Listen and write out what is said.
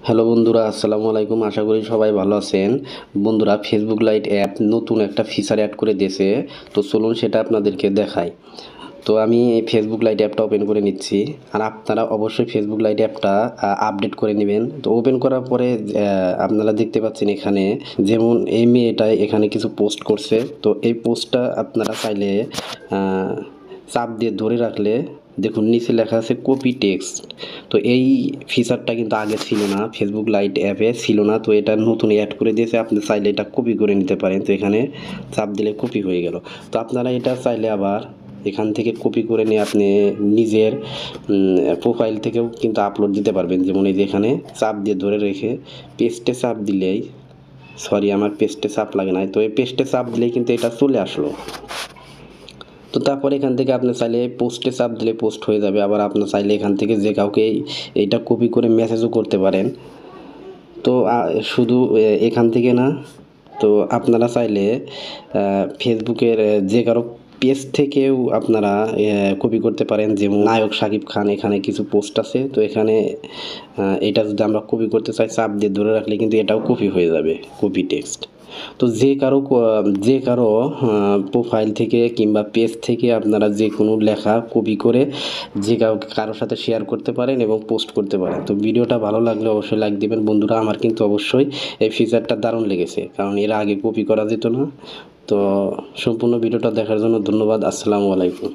Hello বন্ধুরা, আসসালামু আলাইকুম। আশা করি সবাই ভালো আছেন। বন্ধুরা, ফেসবুক লাইট অ্যাপ নতুন একটা ফিচার অ্যাড করে দিয়েছে। তো চলুন সেটা আপনাদেরকে দেখাই। তো আমি এই ফেসবুক লাইট অ্যাপটা ওপেন করে নিচ্ছি। আর আপনারা অবশ্যই ফেসবুক লাইট অ্যাপটা আপডেট করে নেবেন। তো ওপেন করার পরে আপনারা দেখতে পাচ্ছেন এখানে যেমন এই মেয়েটা এখানে কিছু পোস্ট করছে। তো এই পোস্টটা আপনারা চাইলে চাপ দিয়ে ধরে রাখলে দেখুন নিচে লেখা আছে কপি টেক্সট। তো এই ফিচারটা কিন্তু আগে ছিল না, ফেসবুক লাইট অ্যাপে ছিল না। তো এটা নতুন অ্যাড করে দিয়েছে, আপনি চাইলে এটা কপি করে নিতে পারেন। তো এখানে চাপ দিলে কপি হয়ে গেল। তো আপনারা এটা চাইলে আবার এখান থেকে কপি করে নিয়ে আপনি নিজের প্রোফাইল থেকেও কিন্তু আপলোড দিতে পারবেন। যেমন এই যে এখানে চাপ দিয়ে ধরে রেখে পেস্টে চাপ দিলেই, সরি আমার পেস্টে চাপ লাগে না, তো এই পেস্টে চাপ দিলেই কিন্তু এটা চলে আসলো। তো তারপর এখান থেকে আপনি চাইলে পোস্টে চাপ দিলে পোস্ট হয়ে যাবে। আবার আপনি চাইলে এখান থেকে যে কাউকে এইটা কপি করে মেসেজও করতে পারেন। তো শুধু এখান থেকে না, তো আপনারা চাইলে ফেসবুকের যে কারো পেজ থেকেও আপনারা কপি করতে পারেন। যেমন নায়ক শাকিব খান, এখানে কিছু পোস্ট আছে। তো এখানে এটা যদি আমরা কপি করতে চাই, চাপ দিয়ে ধরে রাখলে কিন্তু এটাও কপি হয়ে যাবে, কপি টেক্সট। তো যে কারো প্রোফাইল থেকে কিংবা পেজ থেকে আপনারা যে কোনো লেখা কপি করে যে কারোর সাথে শেয়ার করতে পারেন এবং পোস্ট করতে পারেন। তো ভিডিওটা ভালো লাগলে অবশ্যই লাইক দিবেন বন্ধুরা। আমার কিন্তু অবশ্যই এই ফিচারটা দারুণ লেগেছে, কারণ এর আগে কপি করা যেত না। তো সম্পূর্ণ ভিডিওটা দেখার জন্য ধন্যবাদ। আসসালামু আলাইকুম।